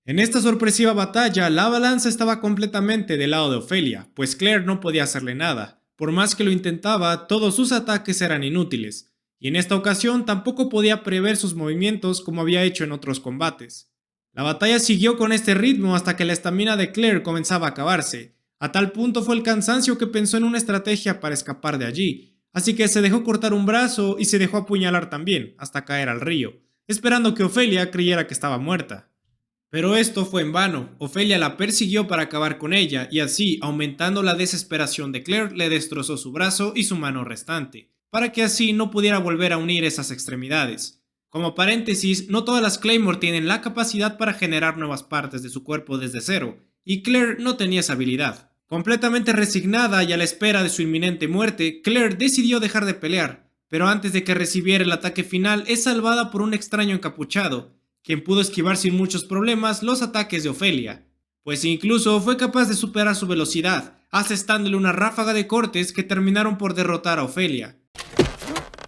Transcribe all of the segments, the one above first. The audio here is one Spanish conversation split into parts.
En esta sorpresiva batalla, la balanza estaba completamente del lado de Ofelia, pues Claire no podía hacerle nada. Por más que lo intentaba, todos sus ataques eran inútiles, y en esta ocasión tampoco podía prever sus movimientos como había hecho en otros combates. La batalla siguió con este ritmo hasta que la estamina de Claire comenzaba a acabarse. A tal punto fue el cansancio que pensó en una estrategia para escapar de allí, así que se dejó cortar un brazo y se dejó apuñalar también, hasta caer al río, esperando que Ofelia creyera que estaba muerta. Pero esto fue en vano. Ofelia la persiguió para acabar con ella, y así, aumentando la desesperación de Claire, le destrozó su brazo y su mano restante, para que así no pudiera volver a unir esas extremidades. Como paréntesis, no todas las Claymore tienen la capacidad para generar nuevas partes de su cuerpo desde cero, y Claire no tenía esa habilidad. Completamente resignada y a la espera de su inminente muerte, Claire decidió dejar de pelear, pero antes de que recibiera el ataque final es salvada por un extraño encapuchado, quien pudo esquivar sin muchos problemas los ataques de Ofelia, pues incluso fue capaz de superar su velocidad, asestándole una ráfaga de cortes que terminaron por derrotar a Ofelia.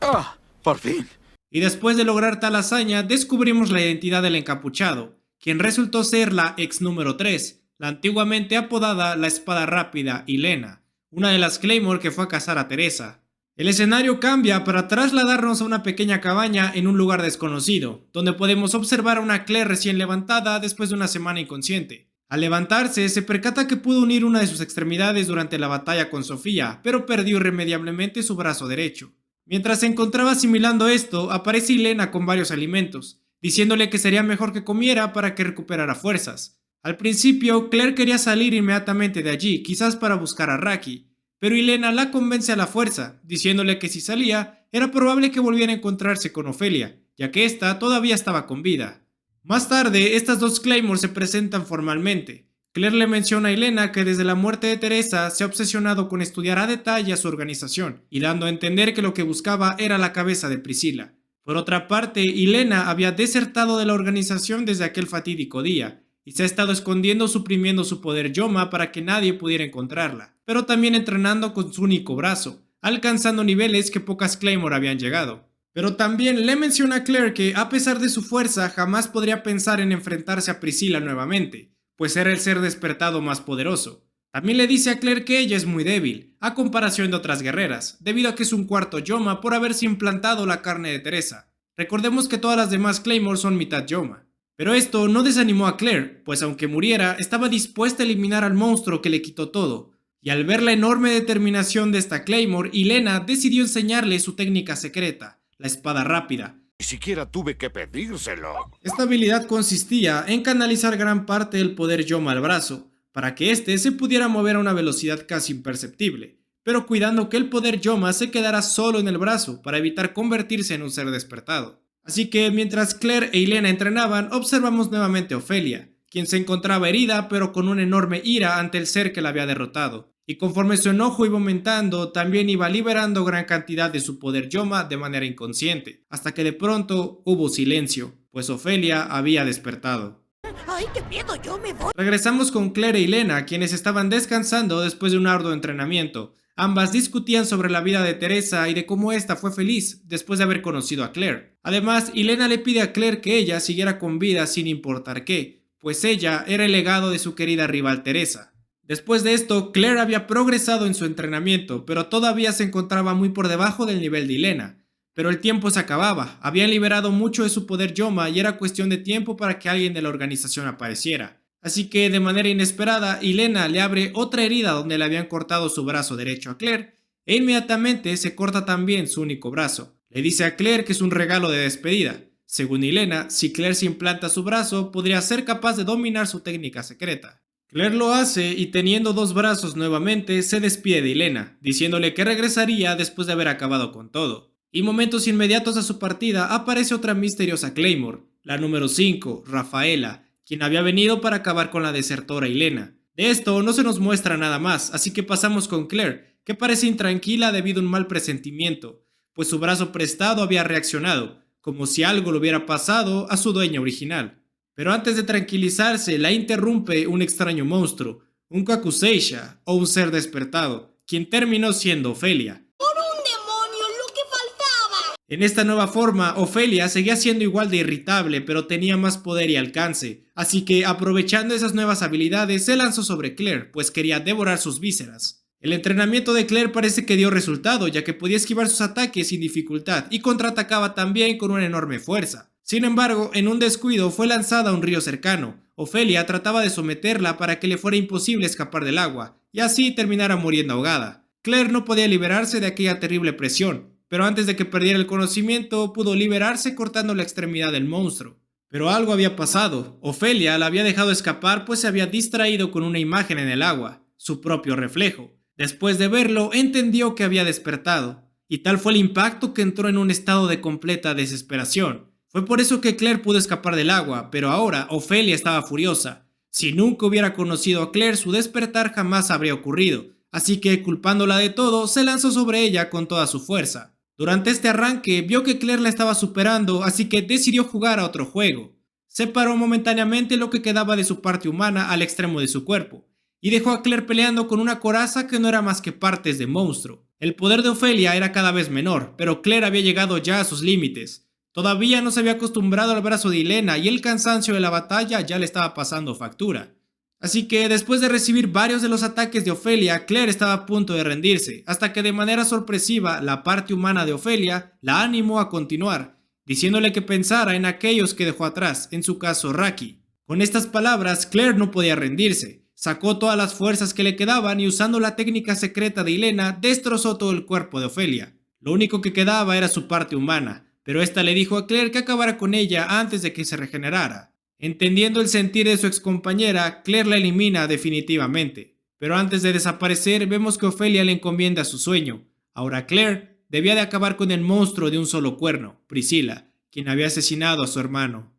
¡Ah! ¡Por fin! Y después de lograr tal hazaña, descubrimos la identidad del encapuchado, quien resultó ser la ex número 3, la antiguamente apodada la espada rápida Hilena, una de las Claymore que fue a cazar a Teresa. El escenario cambia para trasladarnos a una pequeña cabaña en un lugar desconocido, donde podemos observar a una Claire recién levantada después de una semana inconsciente. Al levantarse, se percata que pudo unir una de sus extremidades durante la batalla con Sofía, pero perdió irremediablemente su brazo derecho. Mientras se encontraba asimilando esto, aparece Hilena con varios alimentos, diciéndole que sería mejor que comiera para que recuperara fuerzas. Al principio, Claire quería salir inmediatamente de allí, quizás para buscar a Raki, pero Hilena la convence a la fuerza, diciéndole que si salía, era probable que volviera a encontrarse con Ofelia, ya que ésta todavía estaba con vida. Más tarde, estas dos Claymore se presentan formalmente. Claire le menciona a Hilena que desde la muerte de Teresa se ha obsesionado con estudiar a detalle a su organización, y dando a entender que lo que buscaba era la cabeza de Priscila. Por otra parte, Hilena había desertado de la organización desde aquel fatídico día, y se ha estado escondiendo suprimiendo su poder Yoma para que nadie pudiera encontrarla, pero también entrenando con su único brazo, alcanzando niveles que pocas Claymore habían llegado. Pero también le menciona a Claire que, a pesar de su fuerza, jamás podría pensar en enfrentarse a Priscilla nuevamente, pues era el ser despertado más poderoso. También le dice a Claire que ella es muy débil, a comparación de otras guerreras, debido a que es un cuarto Yoma por haberse implantado la carne de Teresa. Recordemos que todas las demás Claymore son mitad Yoma. Pero esto no desanimó a Claire, pues aunque muriera, estaba dispuesta a eliminar al monstruo que le quitó todo. Y al ver la enorme determinación de esta Claymore, Hilena decidió enseñarle su técnica secreta, la espada rápida. Ni siquiera tuve que pedírselo. Esta habilidad consistía en canalizar gran parte del poder Yoma al brazo, para que éste se pudiera mover a una velocidad casi imperceptible, pero cuidando que el poder Yoma se quedara solo en el brazo para evitar convertirse en un ser despertado. Así que mientras Claire e Hilena entrenaban, observamos nuevamente a Ofelia, quien se encontraba herida pero con una enorme ira ante el ser que la había derrotado. Y conforme su enojo iba aumentando, también iba liberando gran cantidad de su poder Yoma de manera inconsciente, hasta que de pronto hubo silencio, pues Ofelia había despertado. ¡Ay, qué miedo! ¡Yo me voy! Regresamos con Claire e Hilena, quienes estaban descansando después de un arduo entrenamiento. Ambas discutían sobre la vida de Teresa y de cómo ésta fue feliz después de haber conocido a Claire. Además, Hilena le pide a Claire que ella siguiera con vida sin importar qué, pues ella era el legado de su querida rival Teresa. Después de esto, Claire había progresado en su entrenamiento, pero todavía se encontraba muy por debajo del nivel de Hilena. Pero el tiempo se acababa, habían liberado mucho de su poder Yoma y era cuestión de tiempo para que alguien de la organización apareciera. Así que de manera inesperada, Hilena le abre otra herida donde le habían cortado su brazo derecho a Claire, e inmediatamente se corta también su único brazo. Le dice a Claire que es un regalo de despedida. Según Hilena, si Claire se implanta su brazo, podría ser capaz de dominar su técnica secreta. Claire lo hace y teniendo dos brazos nuevamente, se despide de Hilena, diciéndole que regresaría después de haber acabado con todo. Y momentos inmediatos a su partida aparece otra misteriosa Claymore, la número 5, Rafaela, quien había venido para acabar con la desertora Hilena. De esto no se nos muestra nada más, así que pasamos con Claire, que parece intranquila debido a un mal presentimiento, pues su brazo prestado había reaccionado, como si algo le hubiera pasado a su dueña original. Pero antes de tranquilizarse, la interrumpe un extraño monstruo, un Kakuseisha o un ser despertado, quien terminó siendo Ofelia. En esta nueva forma, Ofelia seguía siendo igual de irritable, pero tenía más poder y alcance, así que aprovechando esas nuevas habilidades se lanzó sobre Claire, pues quería devorar sus vísceras. El entrenamiento de Claire parece que dio resultado, ya que podía esquivar sus ataques sin dificultad y contraatacaba también con una enorme fuerza. Sin embargo, en un descuido fue lanzada a un río cercano. Ofelia trataba de someterla para que le fuera imposible escapar del agua, y así terminara muriendo ahogada. Claire no podía liberarse de aquella terrible presión, pero antes de que perdiera el conocimiento pudo liberarse cortando la extremidad del monstruo. Pero algo había pasado. Ofelia la había dejado escapar pues se había distraído con una imagen en el agua, su propio reflejo. Después de verlo, entendió que había despertado, y tal fue el impacto que entró en un estado de completa desesperación. Fue por eso que Claire pudo escapar del agua, pero ahora Ofelia estaba furiosa. Si nunca hubiera conocido a Claire, su despertar jamás habría ocurrido, así que culpándola de todo, se lanzó sobre ella con toda su fuerza. Durante este arranque, vio que Claire la estaba superando, así que decidió jugar a otro juego. Separó momentáneamente lo que quedaba de su parte humana al extremo de su cuerpo, y dejó a Claire peleando con una coraza que no era más que partes de monstruo. El poder de Ofelia era cada vez menor, pero Claire había llegado ya a sus límites. Todavía no se había acostumbrado al brazo de Ilena y el cansancio de la batalla ya le estaba pasando factura. Así que después de recibir varios de los ataques de Ofelia, Claire estaba a punto de rendirse, hasta que de manera sorpresiva la parte humana de Ofelia la animó a continuar, diciéndole que pensara en aquellos que dejó atrás, en su caso Raki. Con estas palabras, Claire no podía rendirse. Sacó todas las fuerzas que le quedaban y usando la técnica secreta de Ilena, destrozó todo el cuerpo de Ofelia. Lo único que quedaba era su parte humana, pero esta le dijo a Claire que acabara con ella antes de que se regenerara. Entendiendo el sentir de su excompañera, Claire la elimina definitivamente. Pero antes de desaparecer, vemos que Ofelia le encomienda su sueño. Ahora Claire debía de acabar con el monstruo de un solo cuerno, Priscilla, quien había asesinado a su hermano.